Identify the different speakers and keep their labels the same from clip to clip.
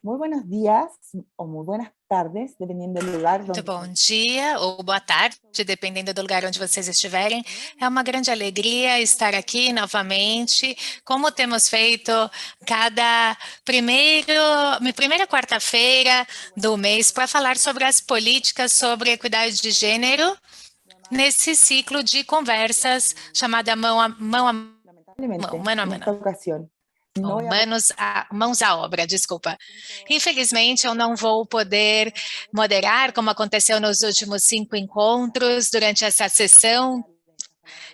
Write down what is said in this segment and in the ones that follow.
Speaker 1: Muy buenos días o muy buenas tardes, dependiendo del lugar
Speaker 2: Muito
Speaker 1: donde
Speaker 2: bom dia ou boa tarde, dependendo do lugar onde vocês estiverem. É uma grande alegria estar aqui novamente, como temos feito cada primeira quarta-feira do mês, para falar sobre as políticas sobre equidade de gênero, nesse ciclo de conversas chamada
Speaker 1: lamentablemente
Speaker 2: mano a
Speaker 1: en
Speaker 2: mano.
Speaker 1: esta ocasión no
Speaker 2: Bom,
Speaker 1: voy a poder
Speaker 2: mãos à obra, desculpa. Infelizmente, eu não vou poder moderar, como aconteceu nos últimos 5 encontros, durante essa sessão.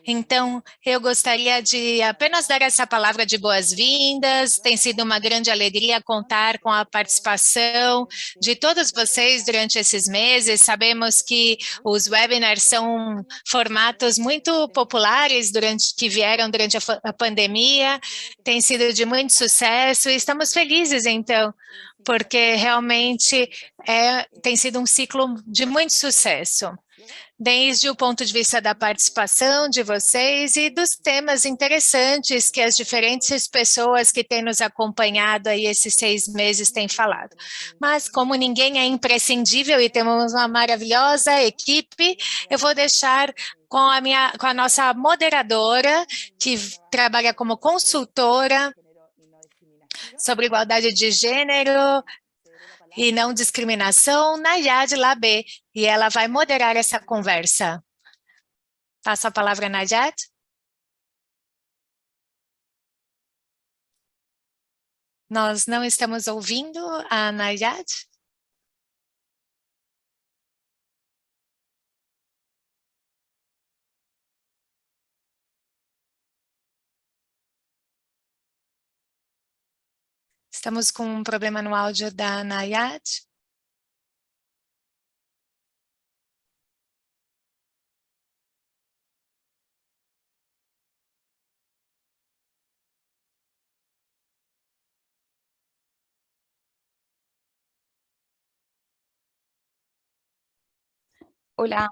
Speaker 2: Então, eu gostaria de apenas dar essa palavra de boas-vindas. Tem sido uma grande alegria contar com a participação de todos vocês durante esses meses. Sabemos que os webinars são formatos muito populares que vieram durante a pandemia. Tem sido de muito sucesso e estamos felizes, então, porque realmente tem sido um ciclo de muito sucesso desde o ponto de vista da participação de vocês e dos temas interessantes que as diferentes pessoas que têm nos acompanhado aí esses 6 meses têm falado. Mas como ninguém é imprescindível e temos uma maravilhosa equipe, eu vou deixar com a nossa moderadora, que trabalha como consultora sobre igualdade de gênero e não discriminação, Nayade Labé, e ela vai moderar essa conversa. Passo a palavra a Nayade. Nós não estamos ouvindo a Nayade. Estamos com um problema no áudio da Nayade.
Speaker 3: Hola,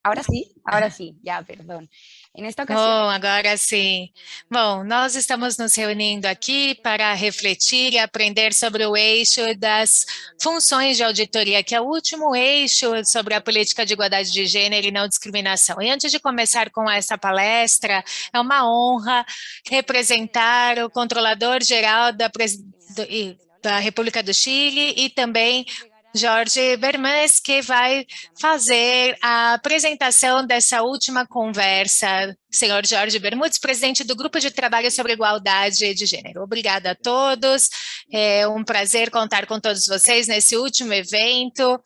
Speaker 3: ahora sí, ya, perdón. En esta ocasión,
Speaker 2: Bom, agora sim. Bom, nós estamos nos reunindo aqui para refletir e aprender sobre o eixo das funções de auditoria, que é o último eixo sobre a política de igualdade de gênero e não discriminação. E antes de começar com essa palestra, é uma honra representar o controlador-geral da República do Chile e também Jorge Bermúdez, que vai fazer a apresentação dessa última conversa. Senhor Jorge Bermúdez, presidente do Grupo de Trabalho sobre Igualdade de Gênero. Obrigada a todos, é um prazer contar com todos vocês nesse último evento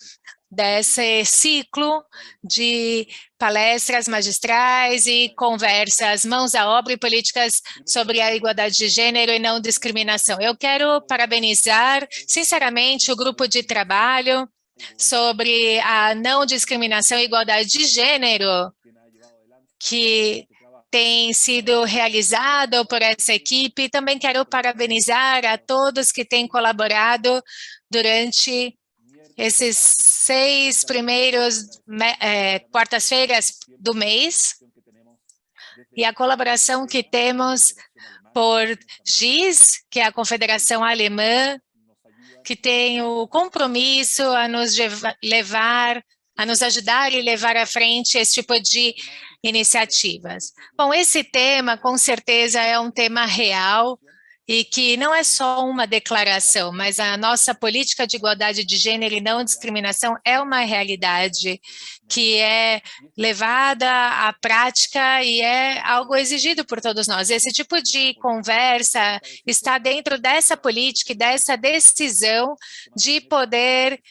Speaker 2: desse ciclo de palestras magistrais e conversas mãos à obra e políticas sobre a igualdade de gênero e não discriminação. Eu quero parabenizar, sinceramente, o grupo de trabalho sobre a não discriminação e igualdade de gênero, que tem sido realizado por essa equipe. Também quero parabenizar a todos que têm colaborado durante esses 6 primeiros quartas-feiras do mês, e a colaboração que temos por GIS, que é a Confederação Alemã, que tem o compromisso a nos levar, a nos ajudar e levar à frente esse tipo de iniciativas. Bom, esse tema, com certeza, é um tema real, e que não é só uma declaração, mas a nossa política de igualdade de gênero e não discriminação é uma realidade que é levada à prática e é algo exigido por todos nós. Esse tipo de conversa está dentro dessa política e dessa decisão de poder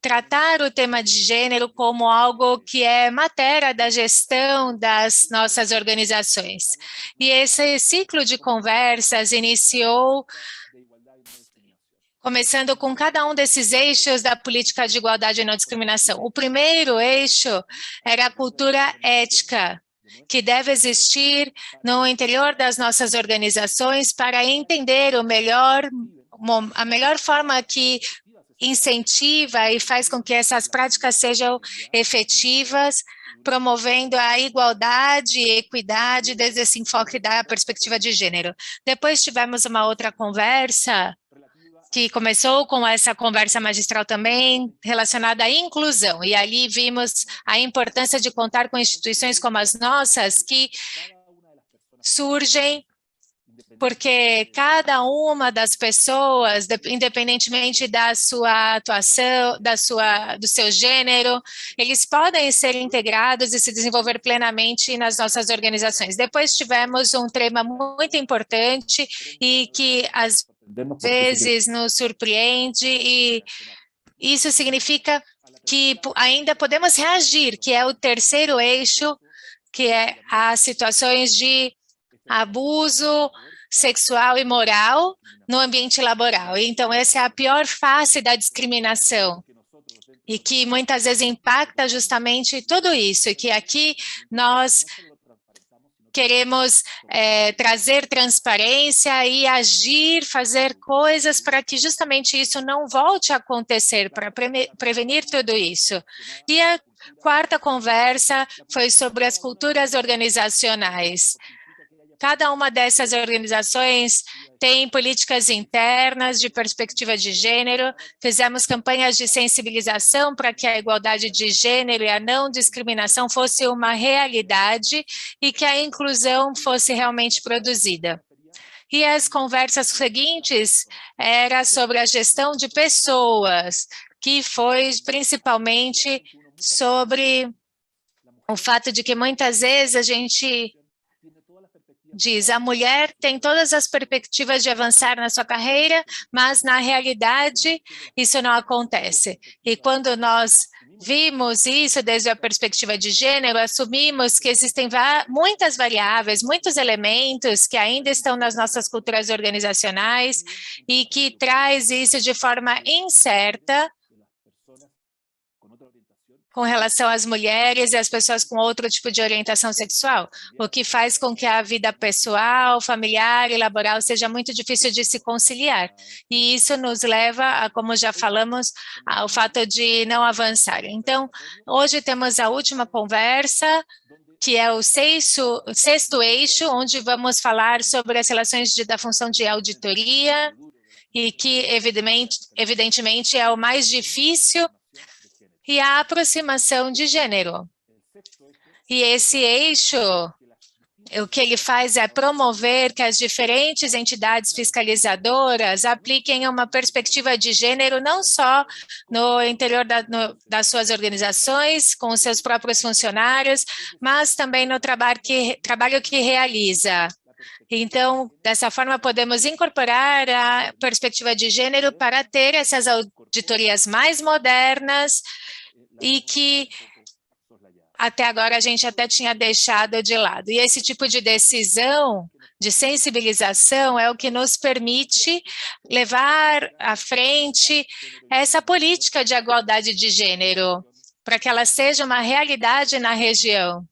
Speaker 2: tratar o tema de gênero como algo que é matéria da gestão das nossas organizações. E esse ciclo de conversas iniciou começando com cada um desses eixos da política de igualdade e não discriminação. O primeiro eixo era a cultura ética, que deve existir no interior das nossas organizações para entender a melhor forma que incentiva e faz com que essas práticas sejam efetivas, promovendo a igualdade e equidade desde esse enfoque da perspectiva de gênero. Depois tivemos uma outra conversa que começou com essa conversa magistral também relacionada à inclusão. E ali vimos a importância de contar com instituições como as nossas, que surgem porque cada uma das pessoas, independentemente da sua atuação, do seu gênero, eles podem ser integrados e se desenvolver plenamente nas nossas organizações. Depois tivemos um tema muito importante e que às vezes nos surpreende, e isso significa que ainda podemos reagir, que é o terceiro eixo, que é as situações de abuso sexual e moral no ambiente laboral. Então, essa é a pior face da discriminação e que muitas vezes impacta justamente tudo isso, e que aqui nós queremos trazer transparência e agir, fazer coisas para que justamente isso não volte a acontecer, para prevenir tudo isso. E a quarta conversa foi sobre as culturas organizacionais. Cada uma dessas organizações tem políticas internas de perspectiva de gênero, fizemos campanhas de sensibilização para que a igualdade de gênero e a não discriminação fosse uma realidade e que a inclusão fosse realmente produzida. E as conversas seguintes era sobre a gestão de pessoas, que foi principalmente sobre o fato de que muitas vezes a gente diz, a mulher tem todas as perspectivas de avançar na sua carreira, mas na realidade isso não acontece. E quando nós vimos isso desde a perspectiva de gênero, assumimos que existem muitas variáveis, muitos elementos que ainda estão nas nossas culturas organizacionais e que traz isso de forma incerta com relação às mulheres e às pessoas com outro tipo de orientação sexual, o que faz com que a vida pessoal, familiar e laboral seja muito difícil de se conciliar. E isso nos leva, a, como já falamos, ao fato de não avançar. Então, hoje temos a última conversa, que é o sexto eixo, onde vamos falar sobre as relações da função de auditoria, e que, evidentemente, é o mais difícil, e a aproximação de gênero. E esse eixo, o que ele faz é promover que as diferentes entidades fiscalizadoras apliquem uma perspectiva de gênero não só no interior das suas organizações, com os seus próprios funcionários, mas também no trabalho que realiza. Então, dessa forma, podemos incorporar a perspectiva de gênero para ter essas auditorias mais modernas e que até agora a gente até tinha deixado de lado. E esse tipo de decisão, de sensibilização, é o que nos permite levar à frente essa política de igualdade de gênero, para que ela seja uma realidade na região.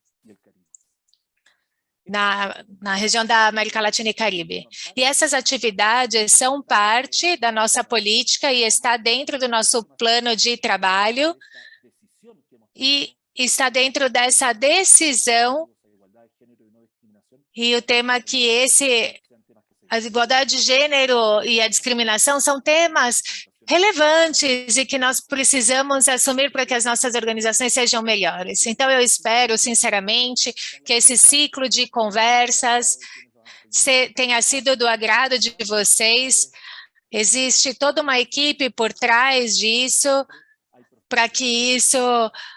Speaker 2: Na região da América Latina e Caribe. E essas atividades são parte da nossa política e está dentro do nosso plano de trabalho e está dentro dessa decisão. E o tema que a igualdade de gênero e a discriminação são temas relevantes e que nós precisamos assumir para que as nossas organizações sejam melhores. Então, eu espero, sinceramente, que esse ciclo de conversas tenha sido do agrado de vocês. Existe toda uma equipe por trás disso, para que isso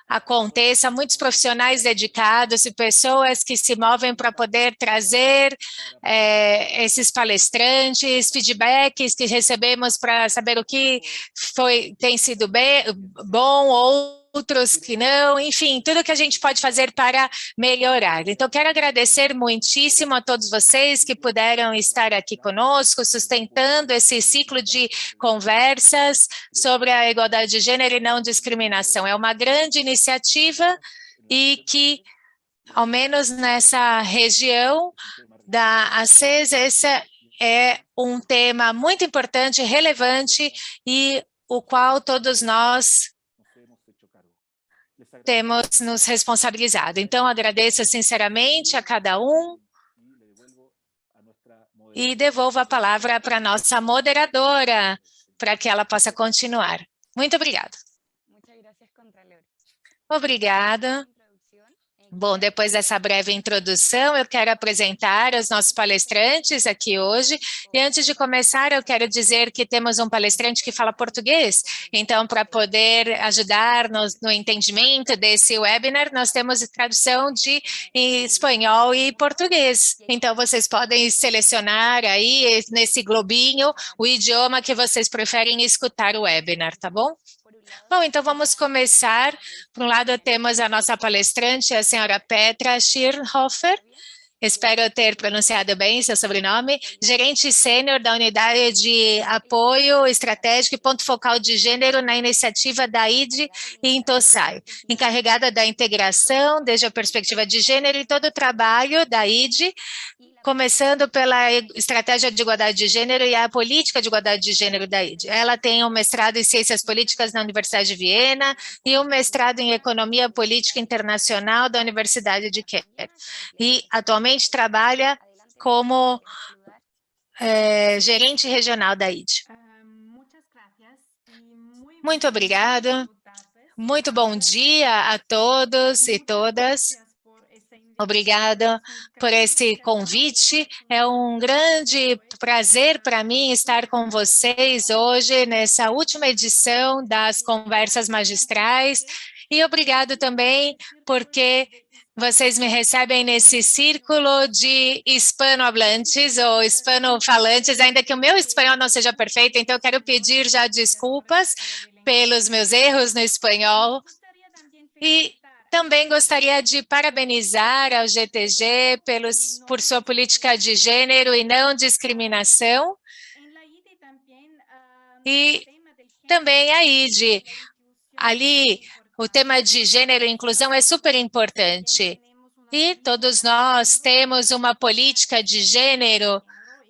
Speaker 2: aconteça, muitos profissionais dedicados e pessoas que se movem para poder trazer esses palestrantes, feedbacks que recebemos para saber o que tem sido bom, outros que não, enfim, tudo que a gente pode fazer para melhorar. Então, quero agradecer muitíssimo a todos vocês que puderam estar aqui conosco, sustentando esse ciclo de conversas sobre a igualdade de gênero e não discriminação. É uma grande iniciativa e que, ao menos nessa região da ACES, esse é um tema muito importante, relevante e o qual todos nós temos nos responsabilizado. Então, agradeço sinceramente a cada um e devolvo a palavra para a nossa moderadora, para que ela possa continuar. Muito obrigada. Obrigada. Bom, depois dessa breve introdução, eu quero apresentar os nossos palestrantes aqui hoje. E antes de começar, eu quero dizer que temos um palestrante que fala português. Então, para poder ajudar no entendimento desse webinar, nós temos tradução de espanhol e português. Então, vocês podem selecionar aí, nesse globinho, o idioma que vocês preferem escutar o webinar, tá bom? Bom, então vamos começar. Por um lado, temos a nossa palestrante, a senhora Petra Schirhofer. Espero ter pronunciado bem seu sobrenome. Gerente sênior da Unidade de Apoio Estratégico e Ponto Focal de Gênero na iniciativa da ID e Intosai. Encarregada da integração, desde a perspectiva de gênero e todo o trabalho da ID, começando pela estratégia de igualdade de gênero e a política de igualdade de gênero da ID. Ela tem um mestrado em ciências políticas na Universidade de Viena e um mestrado em economia política internacional da Universidade de Kent. E atualmente trabalha como gerente regional da ID. Muito obrigada. Muito bom dia a todos e todas. Obrigada por esse convite. É um grande prazer para mim estar com vocês hoje nessa última edição das Conversas Magistrais. E obrigado também porque vocês me recebem nesse círculo de hispanohablantes ou hispanofalantes, ainda que o meu espanhol não seja perfeito, então eu quero pedir já desculpas pelos meus erros no espanhol. E também gostaria de parabenizar ao GTG por sua política de gênero e não discriminação. E também a ID. Ali, o tema de gênero e inclusão é super importante. E todos nós temos uma política de gênero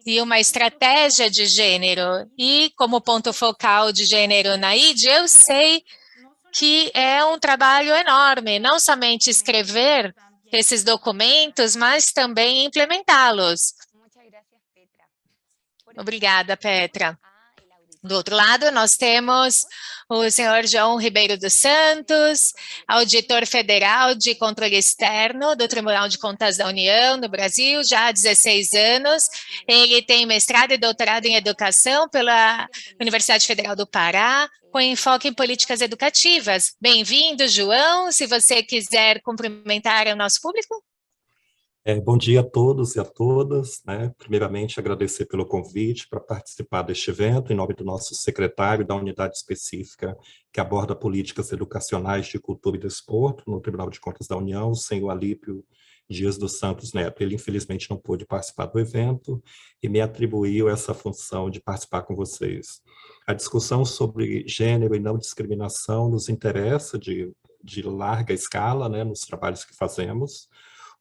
Speaker 2: e uma estratégia de gênero. E como ponto focal de gênero na ID, eu sei que é um trabalho enorme, não somente escrever esses documentos, mas também implementá-los. Obrigada, Petra. Do outro lado, nós temos o senhor João Ribeiro dos Santos, auditor federal de controle externo do Tribunal de Contas da União no Brasil, já há 16 anos. Ele tem mestrado e doutorado em educação pela Universidade Federal do Pará, com enfoque em políticas educativas. Bem-vindo, João, se você quiser cumprimentar o nosso público.
Speaker 4: Bom dia a todos e a todas, né? Primeiramente, agradecer pelo convite para participar deste evento, em nome do nosso secretário da unidade específica que aborda políticas educacionais de cultura e desporto no Tribunal de Contas da União, o senhor Alípio Dias dos Santos Neto. Ele, infelizmente, não pôde participar do evento e me atribuiu essa função de participar com vocês. A discussão sobre gênero e não discriminação nos interessa de larga escala, né, nos trabalhos que fazemos.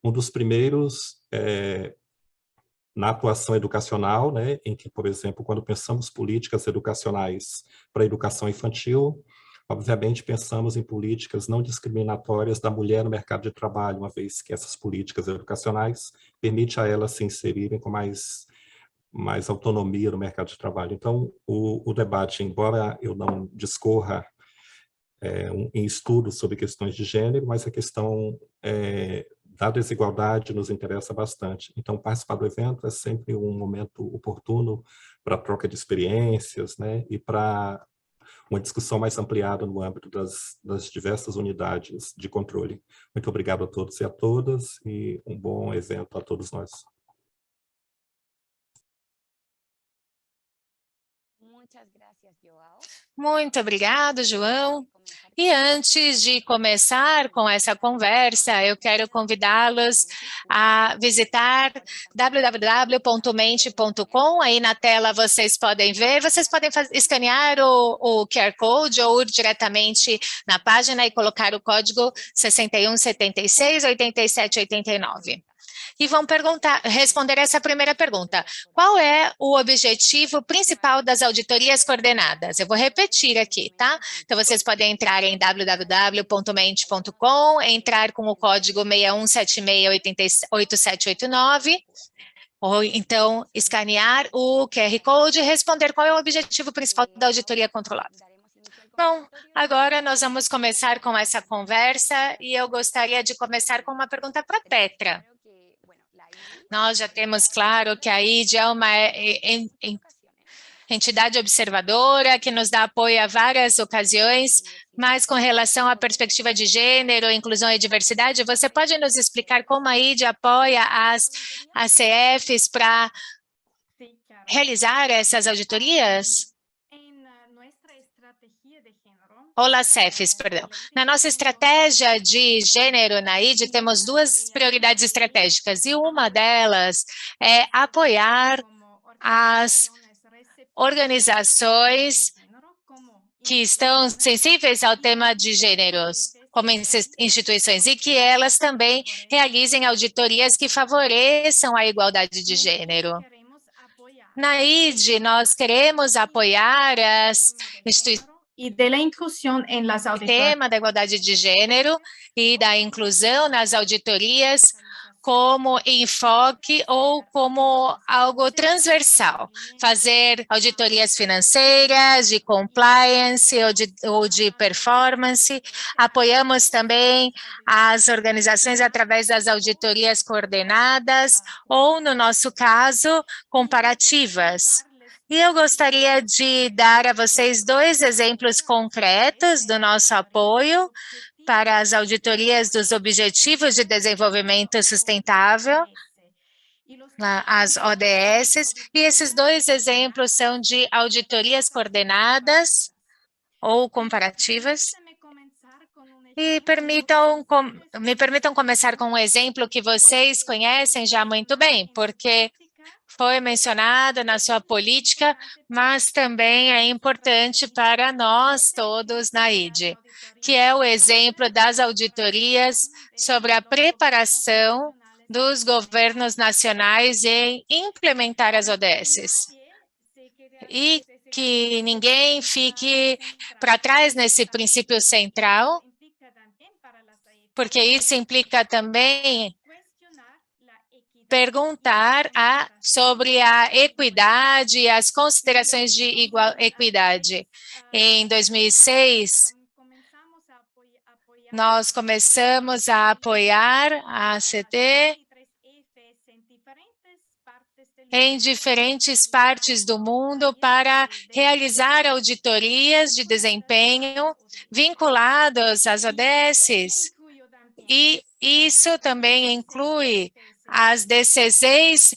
Speaker 4: Um dos primeiros na atuação educacional, né, em que, por exemplo, quando pensamos políticas educacionais para a educação infantil, obviamente pensamos em políticas não discriminatórias da mulher no mercado de trabalho, uma vez que essas políticas educacionais permitem a elas se inserirem com mais autonomia no mercado de trabalho. Então, o debate, embora eu não discorra em estudos sobre questões de gênero, mas a questão da desigualdade nos interessa bastante. Então, participar do evento é sempre um momento oportuno para troca de experiências, né, e para uma discussão mais ampliada no âmbito das diversas unidades de controle. Muito obrigado a todos e a todas, e um bom evento a todos nós.
Speaker 2: Muito obrigado, João. E antes de começar com essa conversa, eu quero convidá-los a visitar www.mente.com. Aí na tela vocês podem ver, vocês podem escanear o QR Code ou ir diretamente na página e colocar o código 61768789. E vão responder essa primeira pergunta. Qual é o objetivo principal das auditorias coordenadas? Eu vou repetir aqui, tá? Então, vocês podem entrar em www.mente.com, entrar com o código 61768789 Ou então escanear o QR Code e responder qual é o objetivo principal da auditoria controlada. Bom, agora nós vamos começar com essa conversa e eu gostaria de começar com uma pergunta para a Petra. Nós já temos claro que a ID é uma entidade observadora que nos dá apoio a várias ocasiões, mas com relação à perspectiva de gênero, inclusão e diversidade, você pode nos explicar como a ID apoia as ACFs para realizar essas auditorias? Ou LACEFs, perdão. Na nossa estratégia de gênero na ID, temos duas prioridades estratégicas, e uma delas é apoiar as organizações que estão sensíveis ao tema de gêneros, como instituições, e que elas também realizem auditorias que favoreçam a igualdade de gênero. Na ID, nós queremos apoiar as instituições
Speaker 5: y de la inclusión en las auditorías.
Speaker 2: Tema da igualdade de gênero e da inclusão nas auditorias como enfoque ou como algo transversal. Fazer auditorias financeiras, de compliance ou de performance. Apoiamos também as organizações através das auditorias coordenadas ou, no nosso caso, comparativas. E eu gostaria de dar a vocês dois exemplos concretos do nosso apoio para as auditorias dos Objetivos de Desenvolvimento Sustentável, as ODS, e esses dois exemplos são de auditorias coordenadas ou comparativas. E me permitam começar com um exemplo que vocês conhecem já muito bem, porque foi mencionado na sua política, mas também é importante para nós todos na ID, que é o exemplo das auditorias sobre a preparação dos governos nacionais em implementar as ODSs. E que ninguém fique para trás nesse princípio central, porque isso implica também perguntar sobre a equidade e as considerações de equidade. Em 2006, nós começamos a apoiar a ACT em diferentes partes do mundo para realizar auditorias de desempenho vinculados às ODSs. E isso também inclui as 16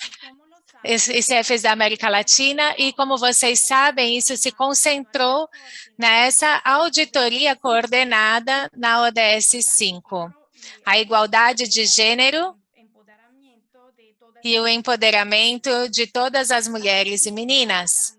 Speaker 2: ICFs da América Latina e, como vocês sabem, isso se concentrou nessa auditoria coordenada na ODS 5. A igualdade de gênero e o empoderamento de todas as mulheres e meninas.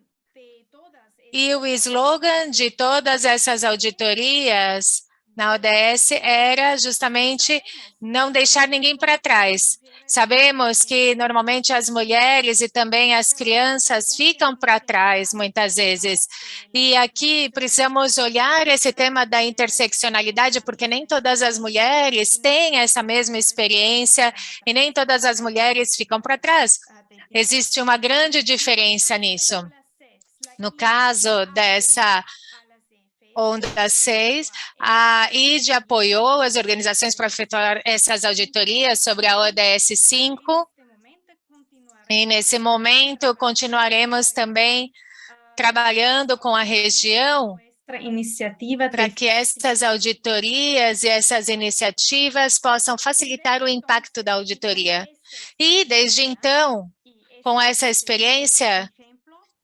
Speaker 2: E o slogan de todas essas auditorias na ODS era justamente não deixar ninguém para trás. Sabemos que normalmente as mulheres e também as crianças ficam para trás muitas vezes. E aqui precisamos olhar esse tema da interseccionalidade, porque nem todas as mulheres têm essa mesma experiência e nem todas as mulheres ficam para trás. Existe uma grande diferença nisso. No caso dessa Onda 6, a ID apoiou as organizações para efetuar essas auditorias sobre a ODS 5 e, nesse momento, continuaremos também trabalhando com a região para que essas auditorias e essas iniciativas possam facilitar o impacto da auditoria. E, desde então, com essa experiência,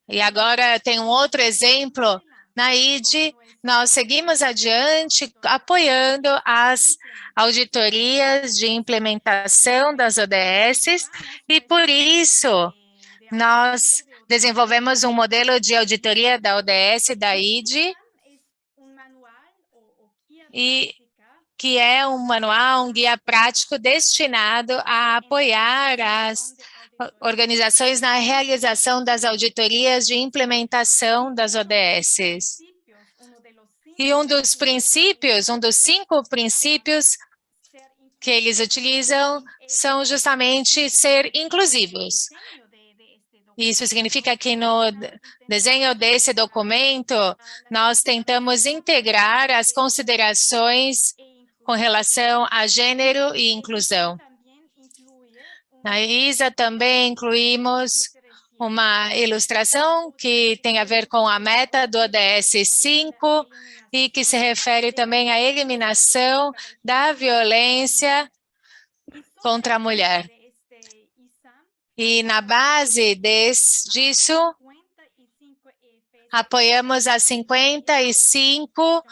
Speaker 2: e agora tem um outro exemplo, na ID, nós seguimos adiante apoiando as auditorias de implementação das ODSs e, por isso, nós desenvolvemos um modelo de auditoria da ODS da ID, e que é um manual, um guia prático destinado a apoiar as organizações na realização das auditorias de implementação das ODSs. E um dos 5 princípios que eles utilizam são justamente ser inclusivos. Isso significa que no desenho desse documento, nós tentamos integrar as considerações com relação a gênero e inclusão. Na ISA também incluímos uma ilustração que tem a ver com a meta do ODS 5 e que se refere também à eliminação da violência contra a mulher. E na base disso, apoiamos as 55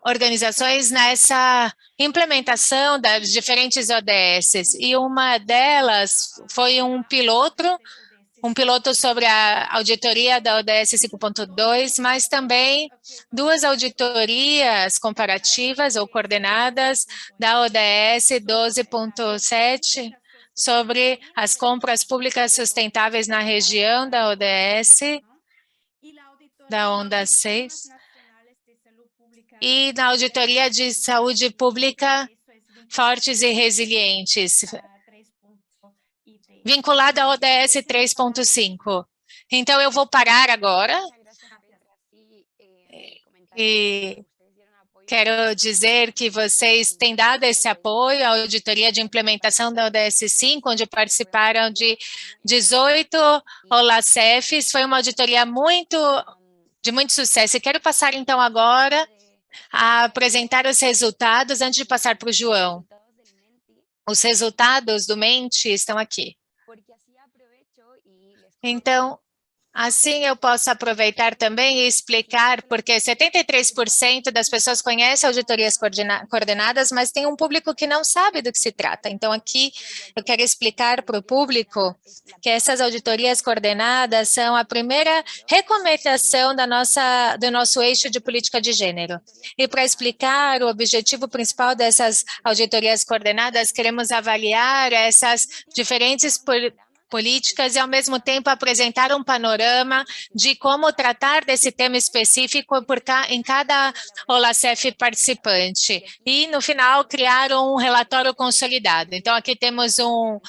Speaker 2: organizações nessa implementação das diferentes ODSs. E uma delas foi um piloto sobre a auditoria da ODS 5.2, mas também 2 auditorias comparativas ou coordenadas da ODS 12.7, sobre as compras públicas sustentáveis na região da ODS, da onda 6, e na auditoria de saúde pública fortes e resilientes, vinculada à ODS 3.5. Então, eu vou parar agora e quero dizer que vocês têm dado esse apoio à auditoria de implementação da ODS 5, onde participaram de 18 OLACEFs. Foi uma auditoria de muito sucesso. E quero passar, então, agora a apresentar os resultados, antes de passar para o João. Os resultados do Mente estão aqui. Então, assim eu posso aproveitar também e explicar, porque 73% das pessoas conhecem auditorias coordenadas, mas tem um público que não sabe do que se trata. Então, aqui eu quero explicar para o público que essas auditorias coordenadas são a primeira recomendação do nosso eixo de política de gênero. E para explicar o objetivo principal dessas auditorias coordenadas, queremos avaliar essas diferentes políticas e, ao mesmo tempo, apresentar um panorama de como tratar desse tema específico em cada OLACEF participante. E, no final, criar um relatório consolidado. Então, aqui temos um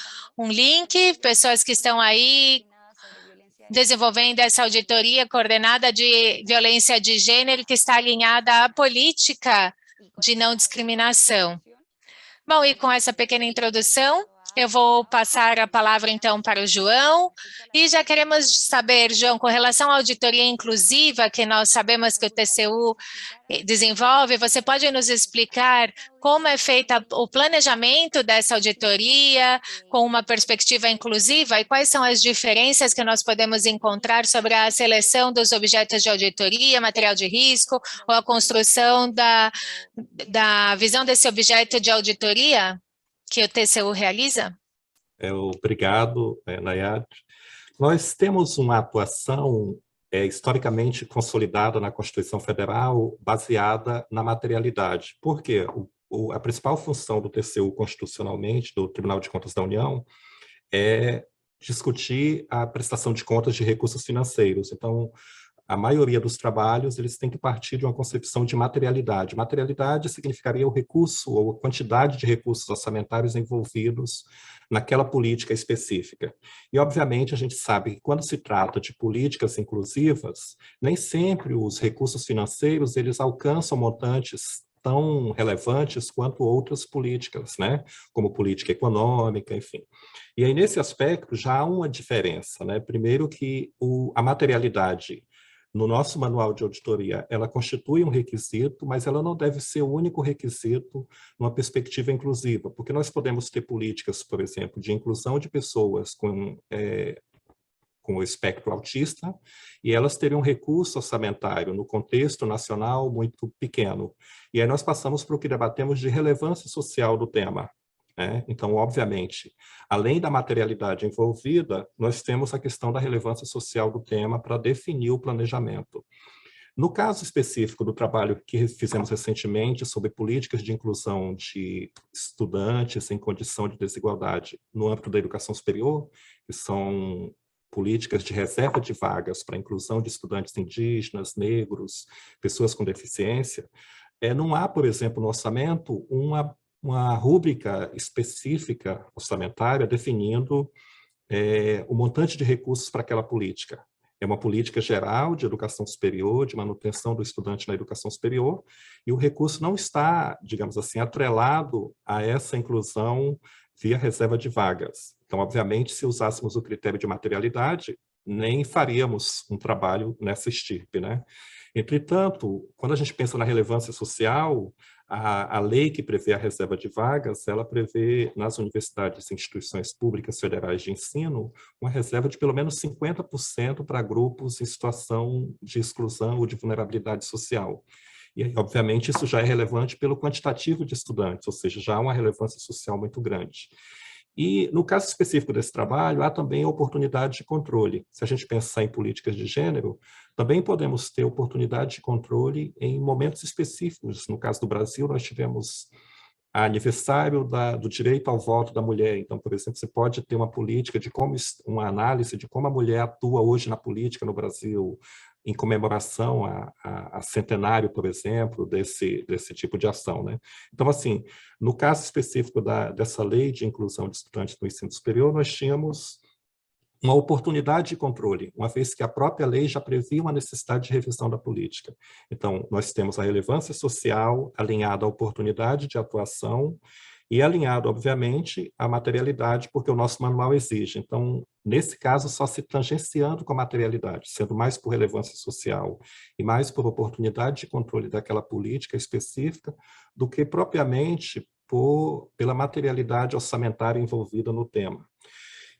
Speaker 2: link, pessoas que estão aí desenvolvendo essa auditoria coordenada de violência de gênero, que está alinhada à política de não discriminação. Bom, e com essa pequena introdução, eu vou passar a palavra, então, para o João. E já queremos saber, João, com relação à auditoria inclusiva, que nós sabemos que o TCU desenvolve, você pode nos explicar como é feito o planejamento dessa auditoria com uma perspectiva inclusiva e quais são as diferenças que nós podemos encontrar sobre a seleção dos objetos de auditoria, material de risco ou a construção da visão desse objeto de auditoria que o TCU realiza?
Speaker 4: Obrigado, Nayade. Nós temos uma atuação historicamente consolidada na Constituição Federal, baseada na materialidade. Por quê? A principal função do TCU constitucionalmente, do Tribunal de Contas da União, é discutir a prestação de contas de recursos financeiros. Então, a maioria dos trabalhos, eles têm que partir de uma concepção de materialidade. Materialidade significaria o recurso ou a quantidade de recursos orçamentários envolvidos naquela política específica. E, obviamente, a gente sabe que quando se trata de políticas inclusivas, nem sempre os recursos financeiros, eles alcançam montantes tão relevantes quanto outras políticas, né? Como política econômica, enfim. E aí, nesse aspecto, já há uma diferença, né? Primeiro que a materialidade no nosso manual de auditoria, ela constitui um requisito, mas ela não deve ser o único requisito numa perspectiva inclusiva, porque nós podemos ter políticas, por exemplo, de inclusão de pessoas com o espectro autista, e elas teriam um recurso orçamentário no contexto nacional muito pequeno. E aí nós passamos para o que debatemos de relevância social do tema. Então, obviamente, além da materialidade envolvida, nós temos a questão da relevância social do tema para definir o planejamento. No caso específico do trabalho que fizemos recentemente sobre políticas de inclusão de estudantes em condição de desigualdade no âmbito da educação superior, que são políticas de reserva de vagas para a inclusão de estudantes indígenas, negros, pessoas com deficiência, não há, por exemplo, no orçamento, uma uma rúbrica específica orçamentária definindo o montante de recursos para aquela política. É uma política geral de educação superior, de manutenção do estudante na educação superior, e o recurso não está, digamos assim, atrelado a essa inclusão via reserva de vagas. Então, obviamente, se usássemos o critério de materialidade, nem faríamos um trabalho nessa estirpe, né? Entretanto, quando a gente pensa na relevância social, a lei que prevê a reserva de vagas, ela prevê nas universidades e instituições públicas federais de ensino uma reserva de pelo menos 50% para grupos em situação de exclusão ou de vulnerabilidade social. E, obviamente, isso já é relevante pelo quantitativo de estudantes, ou seja, já há uma relevância social muito grande. E, no caso específico desse trabalho, há também a oportunidade de controle. Se a gente pensar em políticas de gênero, também podemos ter oportunidade de controle em momentos específicos. No caso do Brasil, nós tivemos aniversário do direito ao voto da mulher. Então, por exemplo, você pode ter uma política de como, uma análise de como a mulher atua hoje na política no Brasil, em comemoração a centenário, por exemplo, desse tipo de ação, né? Então, assim, no caso específico dessa lei de inclusão de estudantes no ensino superior, nós tínhamos uma oportunidade de controle, uma vez que a própria lei já previa uma necessidade de revisão da política. Então, nós temos a relevância social alinhada à oportunidade de atuação e alinhado, obviamente, à materialidade, porque o nosso manual exige. Então, nesse caso, só se tangenciando com a materialidade, sendo mais por relevância social e mais por oportunidade de controle daquela política específica, do que propriamente pela materialidade orçamentária envolvida no tema.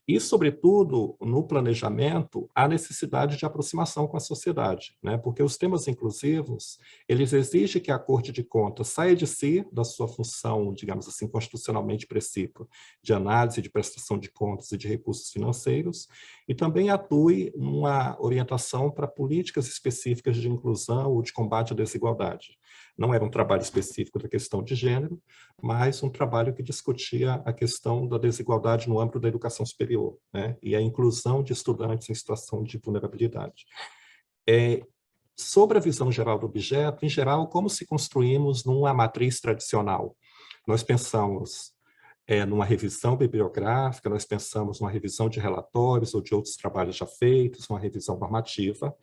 Speaker 4: E, sobretudo, no planejamento, há necessidade de aproximação com a sociedade, né? Porque os temas inclusivos, eles exigem que a Corte de Contas saia de si, da sua função, digamos assim, constitucionalmente precípua, de análise, de prestação de contas e de recursos financeiros, e também atue numa orientação para políticas específicas de inclusão ou de combate à desigualdade. Não era um trabalho específico da questão de gênero, mas um trabalho que discutia a questão da desigualdade no âmbito da educação superior, né? E a inclusão de estudantes em situação de vulnerabilidade. Sobre a visão geral do objeto, em geral, como se construímos numa matriz tradicional? Nós pensamos numa revisão bibliográfica, nós pensamos numa revisão de relatórios ou de outros trabalhos já feitos, uma revisão normativa.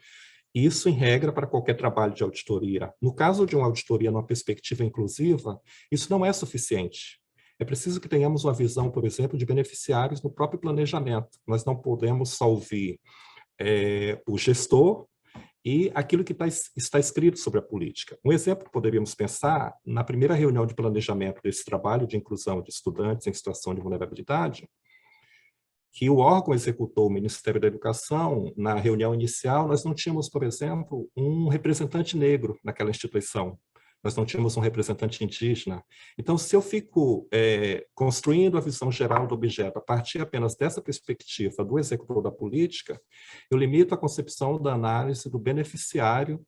Speaker 4: Isso, em regra, para qualquer trabalho de auditoria. No caso de uma auditoria numa perspectiva inclusiva, isso não é suficiente. É preciso que tenhamos uma visão, por exemplo, de beneficiários no próprio planejamento. Nós não podemos só ouvir o gestor e aquilo que está escrito sobre a política. Um exemplo que poderíamos pensar, na primeira reunião de planejamento desse trabalho de inclusão de estudantes em situação de vulnerabilidade, que o órgão executou, o Ministério da Educação, na reunião inicial, nós não tínhamos, por exemplo, um representante negro naquela instituição. Nós não tínhamos um representante indígena. Então, se eu fico construindo a visão geral do objeto a partir apenas dessa perspectiva do executor da política, eu limito a concepção da análise do beneficiário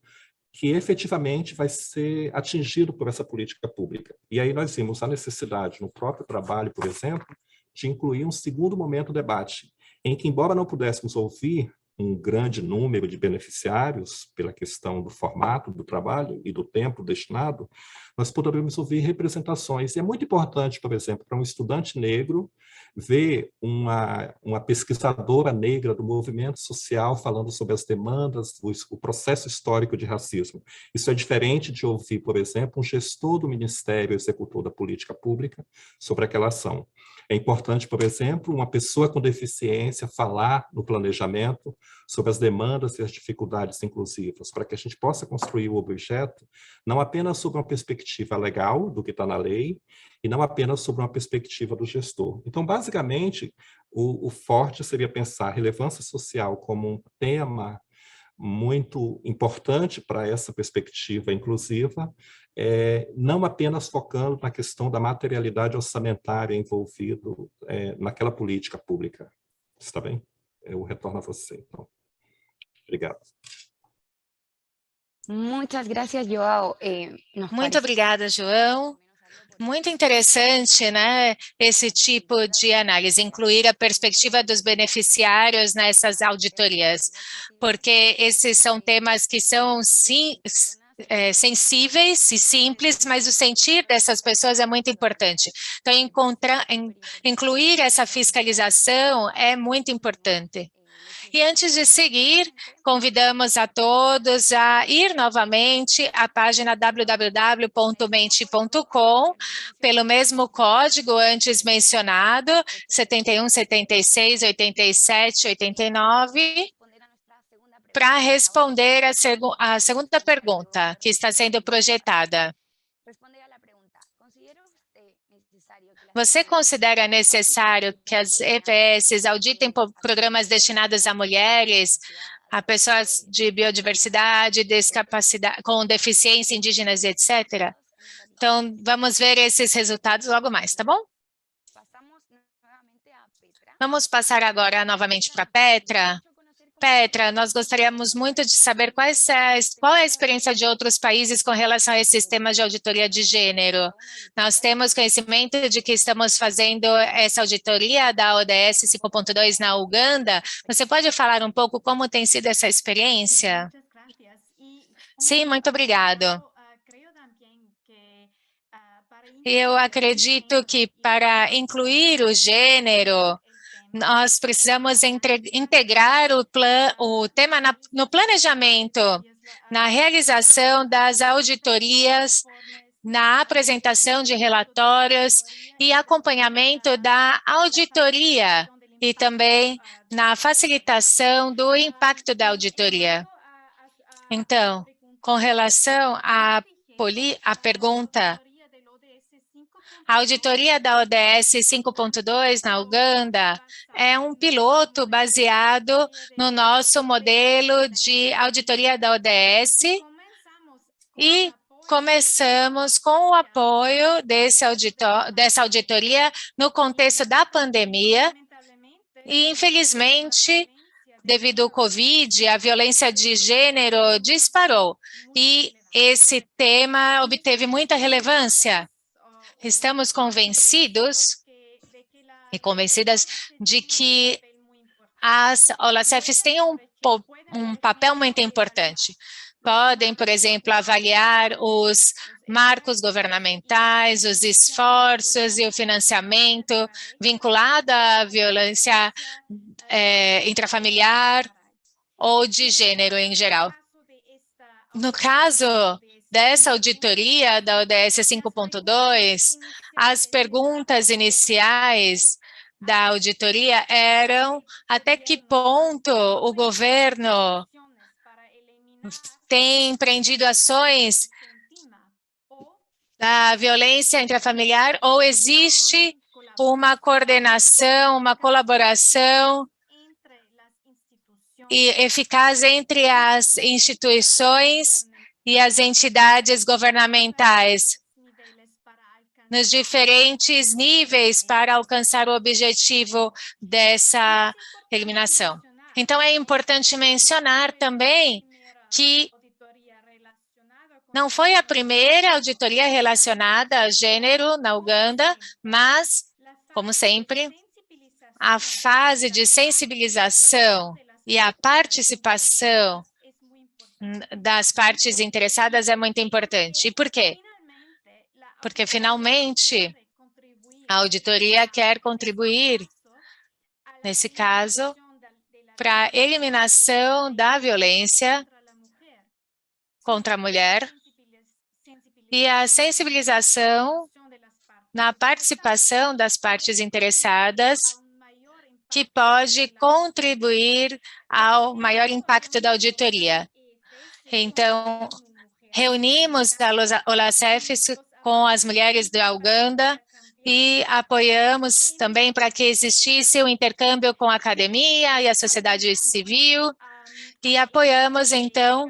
Speaker 4: que efetivamente vai ser atingido por essa política pública. E aí nós vimos a necessidade, no próprio trabalho, por exemplo, de incluir um segundo momento do debate, em que, embora não pudéssemos ouvir um grande número de beneficiários, pela questão do formato do trabalho e do tempo destinado, nós poderíamos ouvir representações. E é muito importante, por exemplo, para um estudante negro, ver uma pesquisadora negra do movimento social falando sobre as demandas, o processo histórico de racismo. Isso é diferente de ouvir, por exemplo, um gestor do Ministério Executor da Política Pública sobre aquela ação. É importante, por exemplo, uma pessoa com deficiência falar no planejamento sobre as demandas e as dificuldades inclusivas, para que a gente possa construir o objeto não apenas sobre uma perspectiva legal do que está na lei, e não apenas sobre uma perspectiva do gestor. Então, basicamente, o forte seria pensar a relevância social como um tema muito importante para essa perspectiva inclusiva, não apenas focando na questão da materialidade orçamentária envolvido naquela política pública. Está bem? Eu retorno a você, então. Obrigado.
Speaker 3: Muchas gracias, João.
Speaker 2: Muito obrigada, João. Muito interessante, né, esse tipo de análise, incluir a perspectiva dos beneficiários nessas auditorias, porque esses são temas que são sensíveis e simples, mas o sentir dessas pessoas é muito importante. Então, incluir essa fiscalização é muito importante. E antes de seguir, convidamos a todos a ir novamente à página www.menti.com, pelo mesmo código antes mencionado, 71, 76, 87, 89, para responder a segunda pergunta que está sendo projetada. Você considera necessário que as EPS auditem programas destinados a mulheres, a pessoas de biodiversidade, discapacidade, com deficiência, indígenas, etc.? Então, vamos ver esses resultados logo mais, tá bom? Vamos passar agora novamente para a Petra. Petra, nós gostaríamos muito de saber qual é a experiência de outros países com relação a esses temas de auditoria de gênero. Nós temos conhecimento de que estamos fazendo essa auditoria da ODS 5.2 na Uganda. Você pode falar um pouco como tem sido essa experiência? Sim, muito obrigado. Eu acredito que para incluir o gênero, nós precisamos integrar o tema no planejamento, na realização das auditorias, na apresentação de relatórios e acompanhamento da auditoria e também na facilitação do impacto da auditoria. Então, com relação à pergunta, a auditoria da ODS 5.2 na Uganda é um piloto baseado no nosso modelo de auditoria da ODS e começamos com o apoio dessa auditoria no contexto da pandemia e, infelizmente, devido ao Covid, a violência de gênero disparou e esse tema obteve muita relevância. Estamos convencidos e convencidas de que as OLACEFs têm um papel muito importante. Podem, por exemplo, avaliar os marcos governamentais, os esforços e o financiamento vinculado à violência intrafamiliar ou de gênero em geral. No caso dessa auditoria da ODS 5.2, as perguntas iniciais da auditoria eram até que ponto o governo tem empreendido ações da violência intrafamiliar ou existe uma coordenação, uma colaboração eficaz entre as instituições e as entidades governamentais nos diferentes níveis para alcançar o objetivo dessa eliminação. Então, é importante mencionar também que não foi a primeira auditoria relacionada a gênero na Uganda, mas, como sempre, a fase de sensibilização e a participação das partes interessadas é muito importante. E por quê? Porque, finalmente, a auditoria quer contribuir, nesse caso, para a eliminação da violência contra a mulher e a sensibilização na participação das partes interessadas, que pode contribuir ao maior impacto da auditoria. Então, reunimos a OLACEFs com as mulheres da Uganda e apoiamos também para que existisse um intercâmbio com a academia e a sociedade civil e apoiamos, então,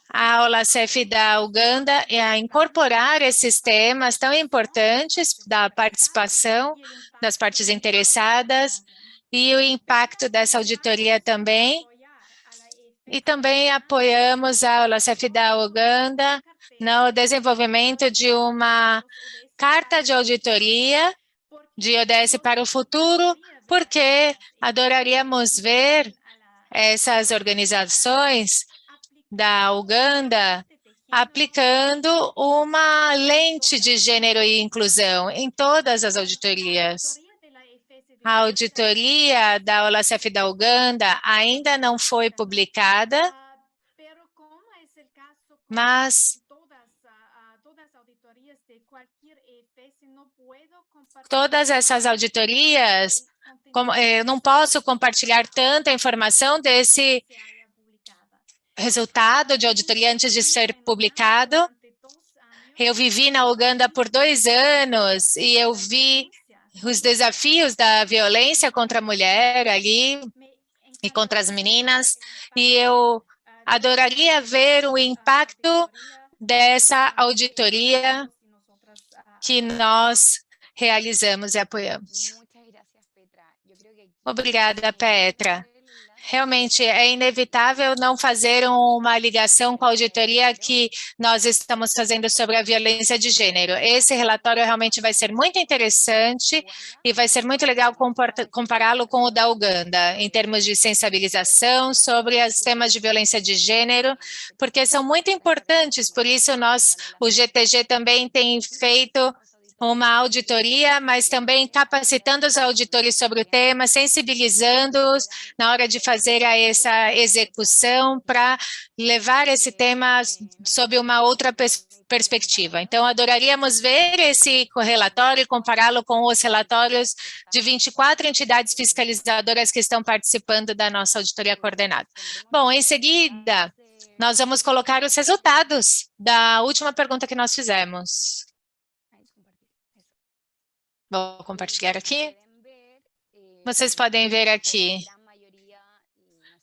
Speaker 2: a OLACEF da Uganda a incorporar esses temas tão importantes da participação das partes interessadas e o impacto dessa auditoria também. E também apoiamos a OLACEF da Uganda no desenvolvimento de uma carta de auditoria de ODS para o futuro, porque adoraríamos ver essas organizações da Uganda aplicando uma lente de gênero e inclusão em todas as auditorias. A auditoria da OLACF da Uganda ainda não foi publicada, mas todas essas auditorias, eu não posso compartilhar tanta informação desse resultado de auditoria antes de ser publicado. Eu vivi na Uganda por 2 anos e eu vi os desafios da violência contra a mulher ali e contra as meninas, e eu adoraria ver o impacto dessa auditoria que nós realizamos e apoiamos. Obrigada, Petra. Realmente é inevitável não fazer uma ligação com a auditoria que nós estamos fazendo sobre a violência de gênero. Esse relatório realmente vai ser muito interessante e vai ser muito legal compará-lo com o da Uganda, em termos de sensibilização sobre os temas de violência de gênero, porque são muito importantes, por isso o GTG também tem feito uma auditoria, mas também capacitando os auditores sobre o tema, sensibilizando-os na hora de fazer essa execução para levar esse tema sob uma outra perspectiva. Então, adoraríamos ver esse relatório e compará-lo com os relatórios de 24 entidades fiscalizadoras que estão participando da nossa auditoria coordenada. Bom, em seguida, nós vamos colocar os resultados da última pergunta que nós fizemos. Vou compartilhar aqui. Vocês podem ver aqui.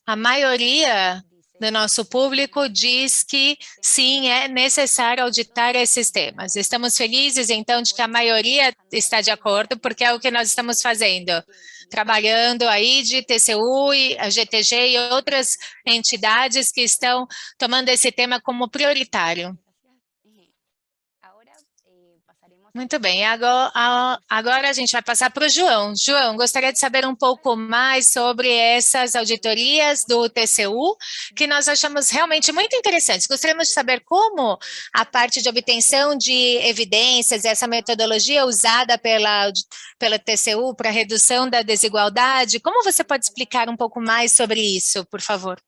Speaker 2: A maioria do nosso público diz que sim, é necessário auditar esses temas. Estamos felizes, então, de que a maioria está de acordo, porque é o que nós estamos fazendo. Trabalhando aí de TCU, e a GTG e outras entidades que estão tomando esse tema como prioritário. Muito bem, agora a gente vai passar para o João. João, gostaria de saber um pouco mais sobre essas auditorias do TCU, que nós achamos realmente muito interessantes. Gostaríamos de saber como a parte de obtenção de evidências, essa metodologia usada pela TCU para redução da desigualdade, como você pode explicar um pouco mais sobre isso, por favor?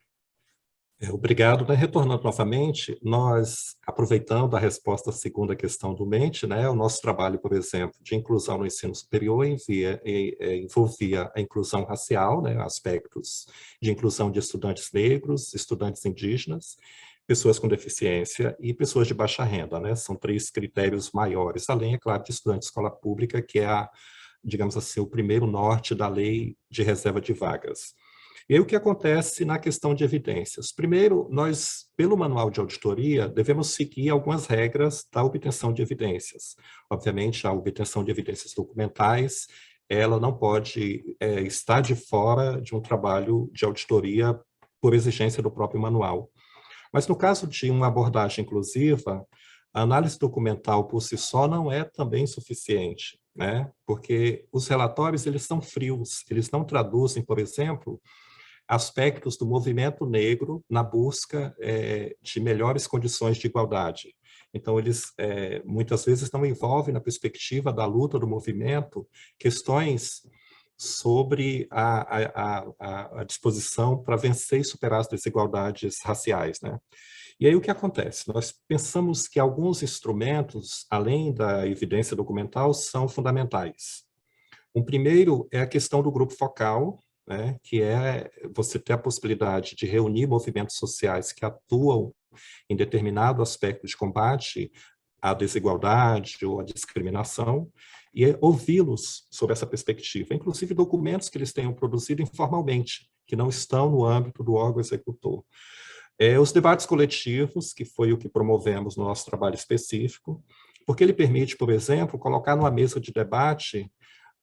Speaker 4: Obrigado. Retornando novamente, nós, aproveitando a resposta à segunda questão do Mente, o nosso trabalho, por exemplo, de inclusão no ensino superior envolvia a inclusão racial, aspectos de inclusão de estudantes negros, estudantes indígenas, pessoas com deficiência e pessoas de baixa renda. São 3 critérios maiores, além, é claro, de estudantes de escola pública, que é, digamos assim, o primeiro norte da lei de reserva de vagas. E aí o que acontece na questão de evidências? Primeiro, nós, pelo manual de auditoria, devemos seguir algumas regras da obtenção de evidências. Obviamente, a obtenção de evidências documentais, ela não pode estar de fora de um trabalho de auditoria por exigência do próprio manual. Mas no caso de uma abordagem inclusiva, a análise documental por si só não é também suficiente, porque os relatórios eles são frios, eles não traduzem, por exemplo, aspectos do movimento negro na busca de melhores condições de igualdade. Então, eles muitas vezes não envolvem na perspectiva da luta do movimento questões sobre a disposição para vencer e superar as desigualdades raciais, E aí o que acontece? Nós pensamos que alguns instrumentos, além da evidência documental, são fundamentais. O primeiro é a questão do grupo focal, que é você ter a possibilidade de reunir movimentos sociais que atuam em determinado aspecto de combate à desigualdade ou à discriminação, e ouvi-los sobre essa perspectiva, inclusive documentos que eles tenham produzido informalmente, que não estão no âmbito do órgão executor. Os debates coletivos, que foi o que promovemos no nosso trabalho específico, porque ele permite, por exemplo, colocar numa mesa de debate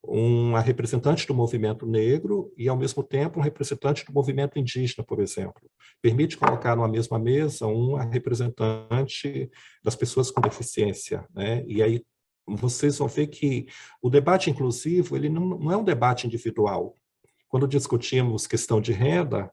Speaker 4: uma representante do movimento negro e, ao mesmo tempo, um representante do movimento indígena, por exemplo. Permite colocar numa mesma mesa uma representante das pessoas com deficiência, E aí vocês vão ver que o debate inclusivo ele não é um debate individual. Quando discutimos questão de renda,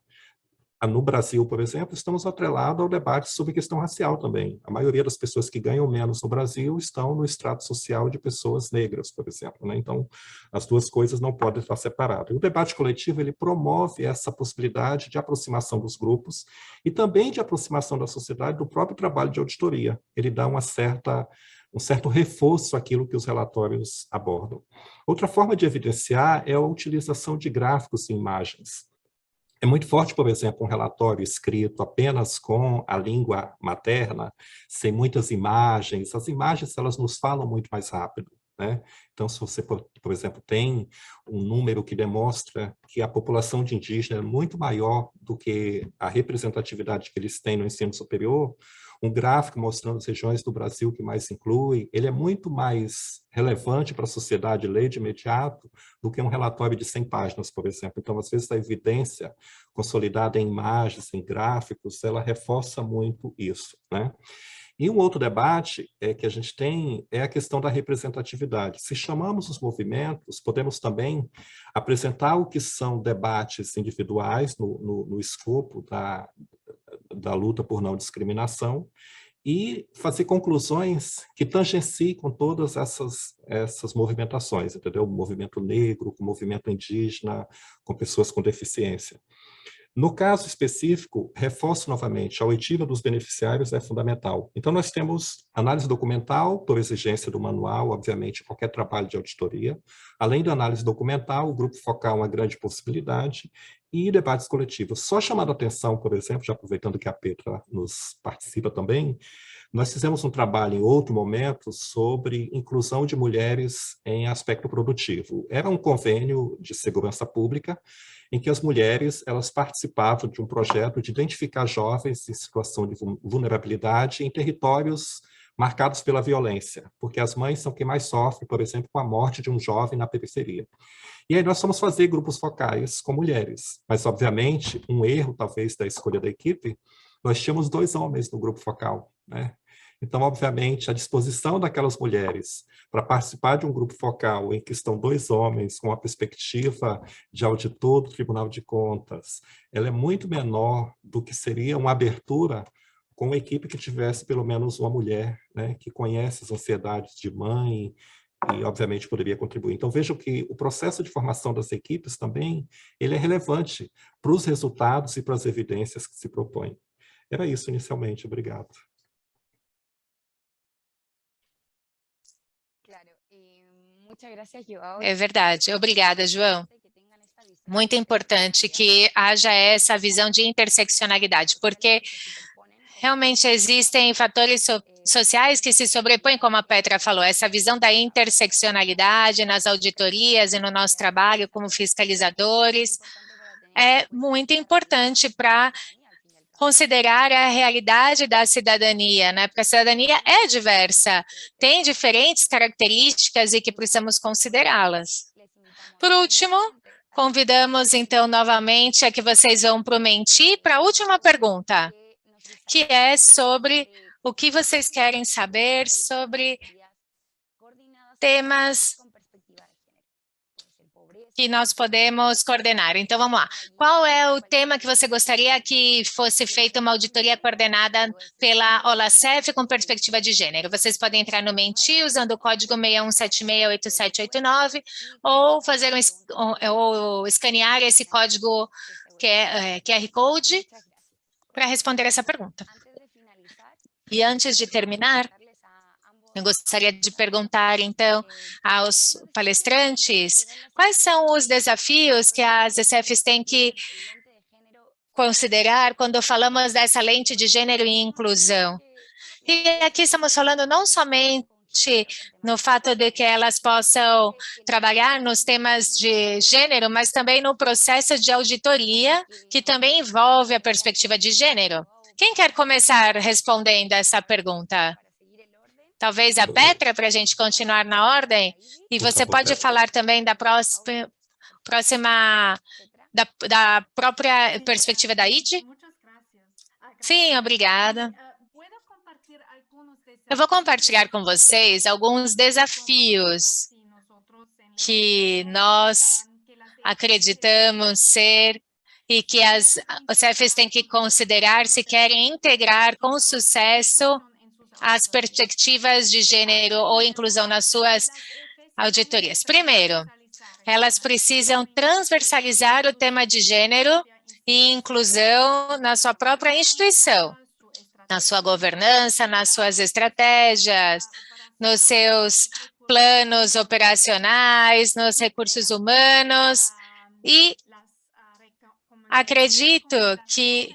Speaker 4: No Brasil, por exemplo, estamos atrelados ao debate sobre questão racial também. A maioria das pessoas que ganham menos no Brasil estão no extrato social de pessoas negras, por exemplo, né? Então, as duas coisas não podem estar separadas. O debate coletivo, ele promove essa possibilidade de aproximação dos grupos e também de aproximação da sociedade do próprio trabalho de auditoria. Ele dá um certo reforço àquilo que os relatórios abordam. Outra forma de evidenciar é a utilização de gráficos e imagens. É muito forte, por exemplo, um relatório escrito apenas com a língua materna, sem muitas imagens. As imagens, elas nos falam muito mais rápido, né? Então, se você, por exemplo, tem um número que demonstra que a população de indígena é muito maior do que a representatividade que eles têm no ensino superior, um gráfico mostrando as regiões do Brasil que mais inclui, ele é muito mais relevante para a sociedade ler de imediato do que um relatório de 100 páginas, por exemplo. Então, às vezes, a evidência consolidada em imagens, em gráficos, ela reforça muito isso, né? E um outro debate que a gente tem é a questão da representatividade. Se chamamos os movimentos, podemos também apresentar o que são debates individuais no escopo da luta por não discriminação e fazer conclusões que tangenciem com todas essas movimentações, entendeu? O movimento negro, o movimento indígena, com pessoas com deficiência. No caso específico, reforço novamente, a oitiva dos beneficiários é fundamental. Então, nós temos análise documental, por exigência do manual, obviamente, qualquer trabalho de auditoria. Além da análise documental, o grupo focal é uma grande possibilidade, e debates coletivos. Só chamando a atenção, por exemplo, já aproveitando que a Petra nos participa também, nós fizemos um trabalho em outro momento sobre inclusão de mulheres em aspecto produtivo. Era um convênio de segurança pública, em que as mulheres elas participavam de um projeto de identificar jovens em situação de vulnerabilidade em territórios marcados pela violência, porque as mães são quem mais sofrem, por exemplo, com a morte de um jovem na periferia. E aí nós fomos fazer grupos focais com mulheres, mas obviamente um erro talvez da escolha da equipe, nós tínhamos 2 homens no grupo focal, né? Então, obviamente, a disposição daquelas mulheres para participar de um grupo focal em que estão 2 homens com a perspectiva de auditor do Tribunal de Contas, ela é muito menor do que seria uma abertura com uma equipe que tivesse pelo menos uma mulher, né, que conhece as ansiedades de mãe e, obviamente, poderia contribuir. Então, vejo que o processo de formação das equipes também, ele é relevante para os resultados e para as evidências que se propõem. Era isso inicialmente, obrigado.
Speaker 2: É verdade. Obrigada, João. Muito importante que haja essa visão de interseccionalidade, porque realmente existem fatores sociais que se sobrepõem, como a Petra falou, essa visão da interseccionalidade nas auditorias e no nosso trabalho como fiscalizadores é muito importante para considerar a realidade da cidadania, né? Porque a cidadania é diversa, tem diferentes características e que precisamos considerá-las. Por último, convidamos então novamente a que vocês vão para o Menti para a última pergunta, que é sobre o que vocês querem saber sobre temas que nós podemos coordenar. Então, vamos lá. Qual é o tema que você gostaria que fosse feita uma auditoria coordenada pela OLACEF com perspectiva de gênero? Vocês podem entrar no Menti usando o código 61768789 ou fazer ou escanear esse código QR Code para responder essa pergunta. E antes de terminar, eu gostaria de perguntar, então, aos palestrantes, quais são os desafios que as ECFs têm que considerar quando falamos dessa lente de gênero e inclusão? E aqui estamos falando não somente no fato de que elas possam trabalhar nos temas de gênero, mas também no processo de auditoria, que também envolve a perspectiva de gênero. Quem quer começar respondendo essa pergunta? Talvez a Petra, para a gente continuar na ordem, e você pode falar também da da própria perspectiva da ID? Sim, obrigada. Eu vou compartilhar com vocês alguns desafios que nós acreditamos ser e que as OCEFs têm que considerar se querem integrar com sucesso as perspectivas de gênero ou inclusão nas suas auditorias. Primeiro, elas precisam transversalizar o tema de gênero e inclusão na sua própria instituição, na sua governança, nas suas estratégias, nos seus planos operacionais, nos recursos humanos. E acredito que,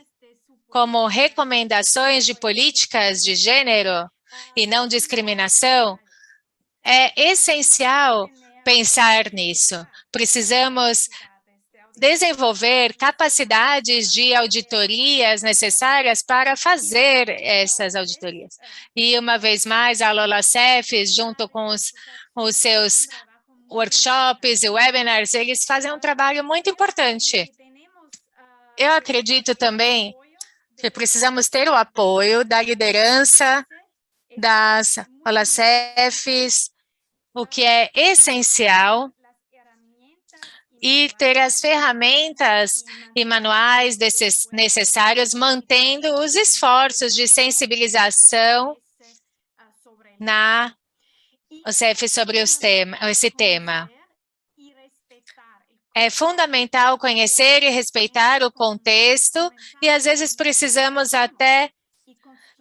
Speaker 2: como recomendações de políticas de gênero e não discriminação, é essencial pensar nisso. Precisamos desenvolver capacidades de auditorias necessárias para fazer essas auditorias. E, uma vez mais, a LOLACEF, junto com os seus workshops e webinars, eles fazem um trabalho muito importante. Eu acredito também que precisamos ter o apoio da liderança das LOLACEFs, o que é essencial, e ter as ferramentas e manuais necessários, mantendo os esforços de sensibilização na OCEF sobre esse tema. É fundamental conhecer e respeitar o contexto, e às vezes precisamos até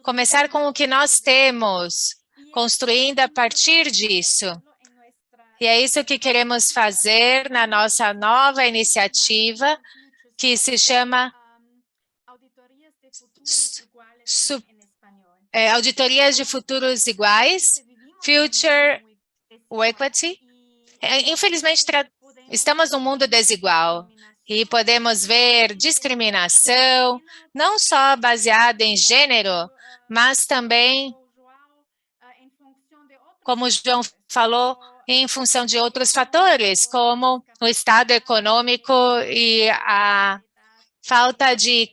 Speaker 2: começar com o que nós temos, construindo a partir disso. E é isso que queremos fazer na nossa nova iniciativa, que se chama Auditorias de Futuros Iguais, Future Equity. Infelizmente, estamos num mundo desigual e podemos ver discriminação, não só baseada em gênero, mas também, como o João falou, em função de outros fatores, como o estado econômico e a falta de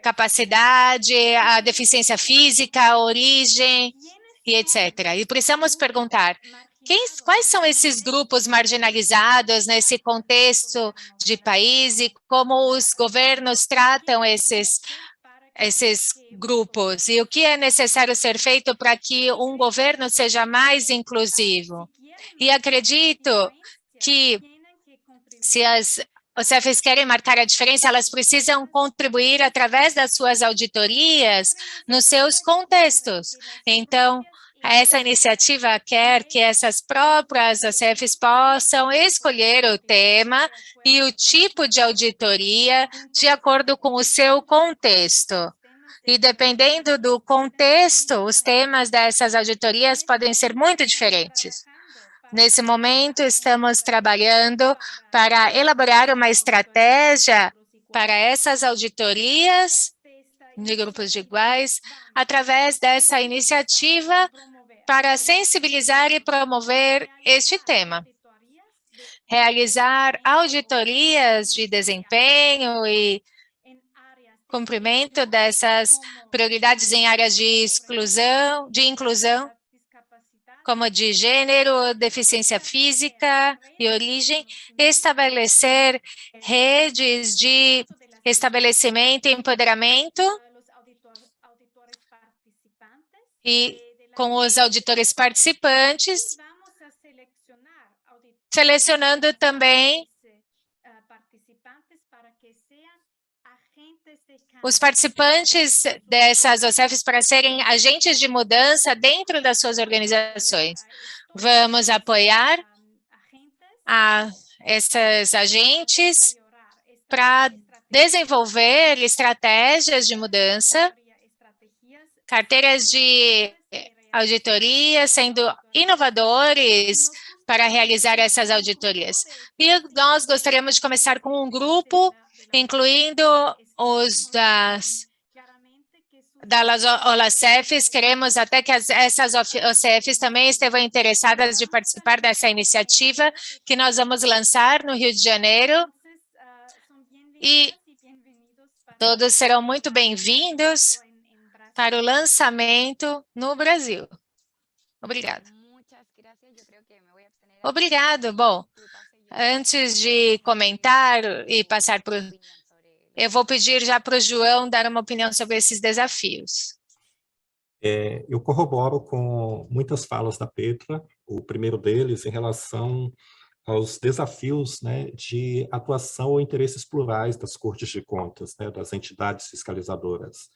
Speaker 2: capacidade, a deficiência física, a origem e etc. E precisamos perguntar, quais são esses grupos marginalizados nesse contexto de país e como os governos tratam esses grupos, e o que é necessário ser feito para que um governo seja mais inclusivo. E acredito que, se as OCEFs querem marcar a diferença, elas precisam contribuir através das suas auditorias nos seus contextos. Então, essa iniciativa quer que essas próprias OCEFs possam escolher o tema e o tipo de auditoria de acordo com o seu contexto. E dependendo do contexto, os temas dessas auditorias podem ser muito diferentes. Nesse momento, estamos trabalhando para elaborar uma estratégia para essas auditorias de grupos de iguais, através dessa iniciativa para sensibilizar e promover este tema. Realizar auditorias de desempenho e cumprimento dessas prioridades em áreas de inclusão, como de gênero, deficiência física e origem, estabelecer redes de estabelecimento e empoderamento, e com os auditores participantes, selecionando também os participantes dessas OCEFs para serem agentes de mudança dentro das suas organizações. Vamos apoiar esses agentes para desenvolver estratégias de mudança, carteiras de auditoria, sendo inovadores para realizar essas auditorias. E nós gostaríamos de começar com um grupo, incluindo os das OLACEFs. Queremos até que essas OCEFs também estejam interessadas de participar dessa iniciativa que nós vamos lançar no Rio de Janeiro. E todos serão muito bem-vindos para o lançamento no Brasil. Obrigado. Obrigado. Bom, antes de comentar e passar para eu vou pedir já para o João dar uma opinião sobre esses desafios.
Speaker 4: Eu corroboro com muitas falas da Petra, o primeiro deles em relação aos desafios, né, de atuação ou interesses plurais das cortes de contas, né, das entidades fiscalizadoras.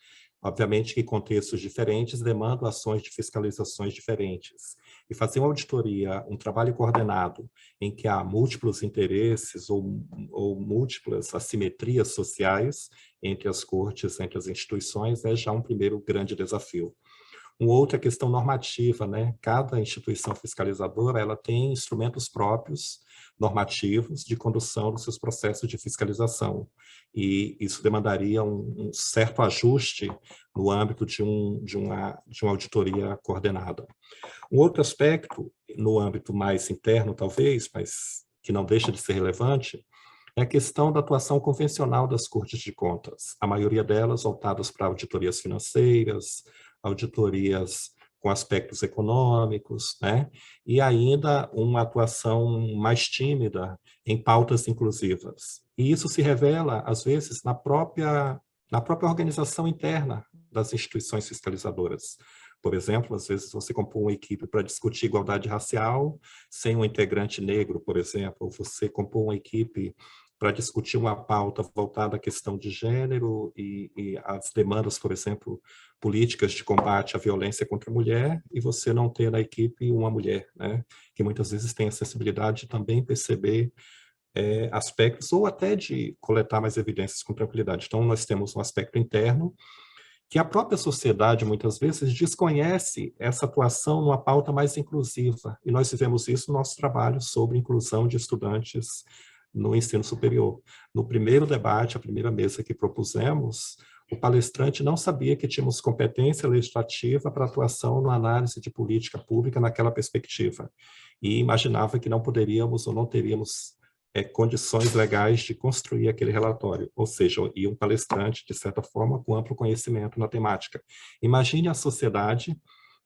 Speaker 4: Obviamente que contextos diferentes demandam ações de fiscalizações diferentes. E fazer uma auditoria, um trabalho coordenado, em que há múltiplos interesses ou múltiplas assimetrias sociais entre as cortes, entre as instituições, é já um primeiro grande desafio. Outra questão normativa, né? Cada instituição fiscalizadora ela tem instrumentos próprios, normativos, de condução dos seus processos de fiscalização. E isso demandaria um certo ajuste no âmbito de uma auditoria coordenada. Um outro aspecto, no âmbito mais interno, talvez, mas que não deixa de ser relevante, é a questão da atuação convencional das cortes de contas. A maioria delas voltadas para auditorias financeiras, auditorias com aspectos econômicos, né? E ainda uma atuação mais tímida em pautas inclusivas. E isso se revela, às vezes, na própria organização interna das instituições fiscalizadoras. Por exemplo, às vezes você compõe uma equipe para discutir igualdade racial sem um integrante negro, por exemplo, ou você compõe uma equipe para discutir uma pauta voltada à questão de gênero e as demandas, por exemplo, políticas de combate à violência contra a mulher, e você não ter na equipe uma mulher, né, que muitas vezes tem a sensibilidade de também perceber aspectos, ou até de coletar mais evidências com tranquilidade. Então, nós temos um aspecto interno, que a própria sociedade, muitas vezes, desconhece essa atuação numa pauta mais inclusiva, e nós vivemos isso no nosso trabalho sobre inclusão de estudantes no ensino superior. No primeiro debate, a primeira mesa que propusemos, o palestrante não sabia que tínhamos competência legislativa para atuação na análise de política pública naquela perspectiva, e imaginava que não poderíamos ou não teríamos condições legais de construir aquele relatório, ou seja, e um palestrante, de certa forma, com amplo conhecimento na temática. Imagine a sociedade,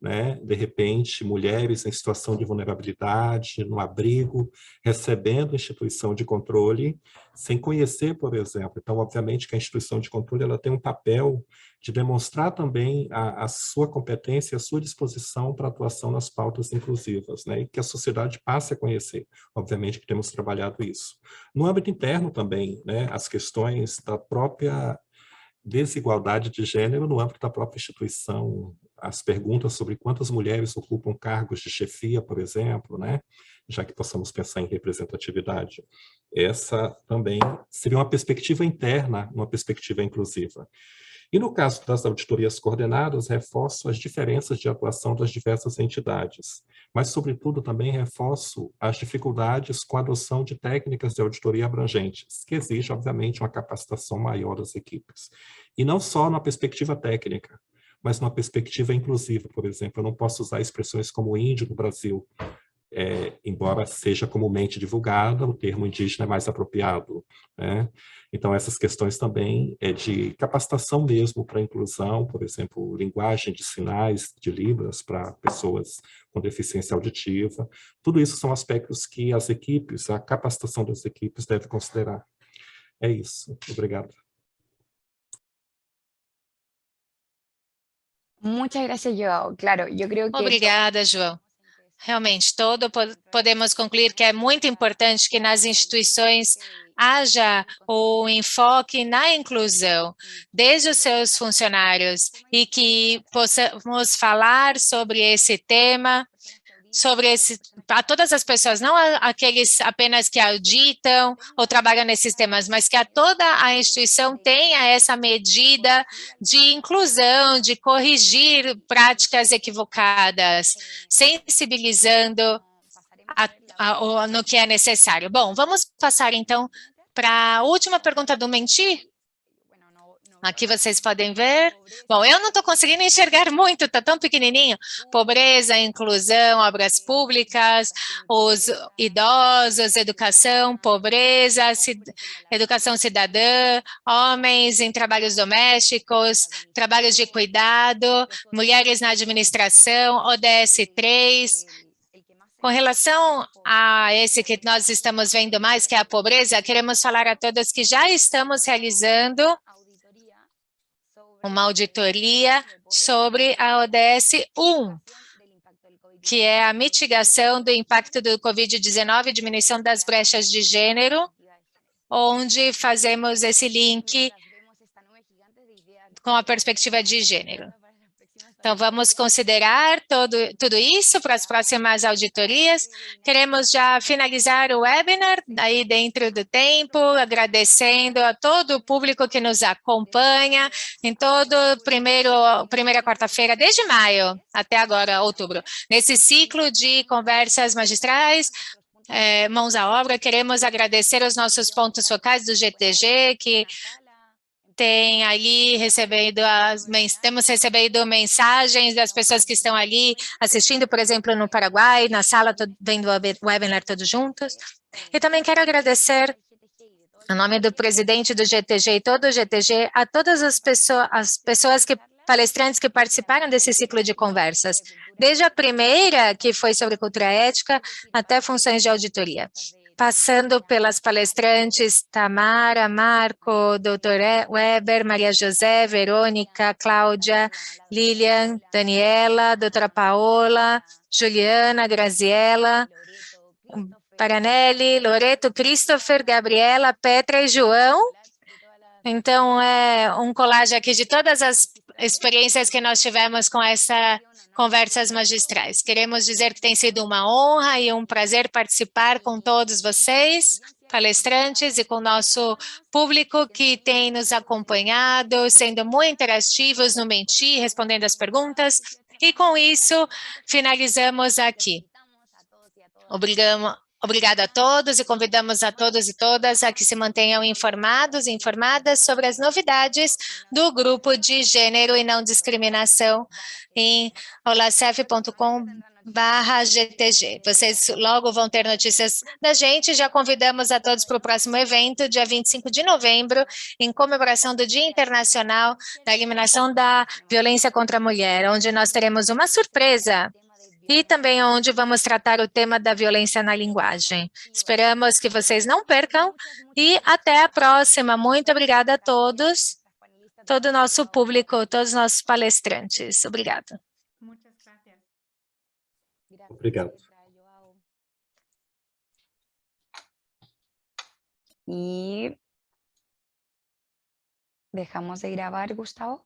Speaker 4: né, de repente, mulheres em situação de vulnerabilidade, no abrigo, recebendo instituição de controle, sem conhecer, por exemplo. Então, obviamente, que a instituição de controle ela tem um papel de demonstrar também a sua competência, a sua disposição para atuação nas pautas inclusivas, né, e que a sociedade passe a conhecer. Obviamente que temos trabalhado isso. No âmbito interno também, né, as questões da própria desigualdade de gênero no âmbito da própria instituição, as perguntas sobre quantas mulheres ocupam cargos de chefia, por exemplo, né? Já que possamos pensar em representatividade. Essa também seria uma perspectiva interna, uma perspectiva inclusiva. E no caso das auditorias coordenadas, reforço as diferenças de atuação das diversas entidades, mas, sobretudo, também reforço as dificuldades com a adoção de técnicas de auditoria abrangentes, que exige, obviamente, uma capacitação maior das equipes. E não só na perspectiva técnica, mas numa perspectiva inclusiva. Por exemplo, eu não posso usar expressões como índio no Brasil, embora seja comumente divulgada, o termo indígena é mais apropriado, né? Então, essas questões também de capacitação mesmo para inclusão, por exemplo, linguagem de sinais, de libras para pessoas com deficiência auditiva, tudo isso são aspectos que as equipes, a capacitação das equipes deve considerar. É isso. Obrigado.
Speaker 3: Muchas gracias, Joao. Claro, yo creo que...
Speaker 2: Obrigada, João. Realmente, podemos concluir que é muito importante que nas instituições haja o enfoque na inclusão, desde os seus funcionários, e que possamos falar sobre esse tema, a todas as pessoas, não aqueles apenas que auditam ou trabalham nesses temas, mas que toda a instituição tenha essa medida de inclusão, de corrigir práticas equivocadas, sensibilizando no que é necessário. Bom, vamos passar então para a última pergunta do Menti. Aqui vocês podem ver. Bom, eu não estou conseguindo enxergar muito, está tão pequenininho. Pobreza, inclusão, obras públicas, os idosos, educação, pobreza, educação cidadã, homens em trabalhos domésticos, trabalhos de cuidado, mulheres na administração, ODS 3. Com relação a esse que nós estamos vendo mais, que é a pobreza, queremos falar a todos que já estamos realizando uma auditoria sobre a ODS 1, que é a mitigação do impacto do Covid-19 e diminuição das brechas de gênero, onde fazemos esse link com a perspectiva de gênero. Então, vamos considerar tudo isso para as próximas auditorias. Queremos já finalizar o webinar aí dentro do tempo, agradecendo a todo o público que nos acompanha em primeira quarta-feira, desde maio até agora, outubro. Nesse ciclo de conversas magistrais, mãos à obra, queremos agradecer os nossos pontos focais do GTG, que tem ali temos recebido mensagens das pessoas que estão ali assistindo, por exemplo, no Paraguai, na sala, vendo o webinar todos juntos. E também quero agradecer, em nome do presidente do GTG e todo o GTG, a todas as pessoas palestrantes que participaram desse ciclo de conversas, desde a primeira, que foi sobre cultura ética, até funções de auditoria. Passando pelas palestrantes Tamara, Marco, Dr. Weber, Maria José, Verônica, Cláudia, Lilian, Daniela, doutora Paola, Juliana, Graziela, Paranelli, Loreto, Christopher, Gabriela, Petra e João. Então, é um colagem aqui de todas as experiências que nós tivemos com essas conversas magistrais. Queremos dizer que tem sido uma honra e um prazer participar com todos vocês, palestrantes, e com o nosso público que tem nos acompanhado, sendo muito interativos no Menti, respondendo as perguntas. E com isso, finalizamos aqui. Obrigada a todos e convidamos a todos e todas a que se mantenham informados e informadas sobre as novidades do Grupo de Gênero e Não Discriminação em olacef.com/GTG. Vocês logo vão ter notícias da gente. Já convidamos a todos para o próximo evento, dia 25 de novembro, em comemoração do Dia Internacional da Eliminação da Violência contra a Mulher, onde nós teremos uma surpresa. E também onde vamos tratar o tema da violência na linguagem. Esperamos que vocês não percam e até a próxima. Muito obrigada a todos, todo o nosso público, todos os nossos palestrantes. Obrigada.
Speaker 4: Obrigado.
Speaker 3: E dejamos de gravar, Gustavo.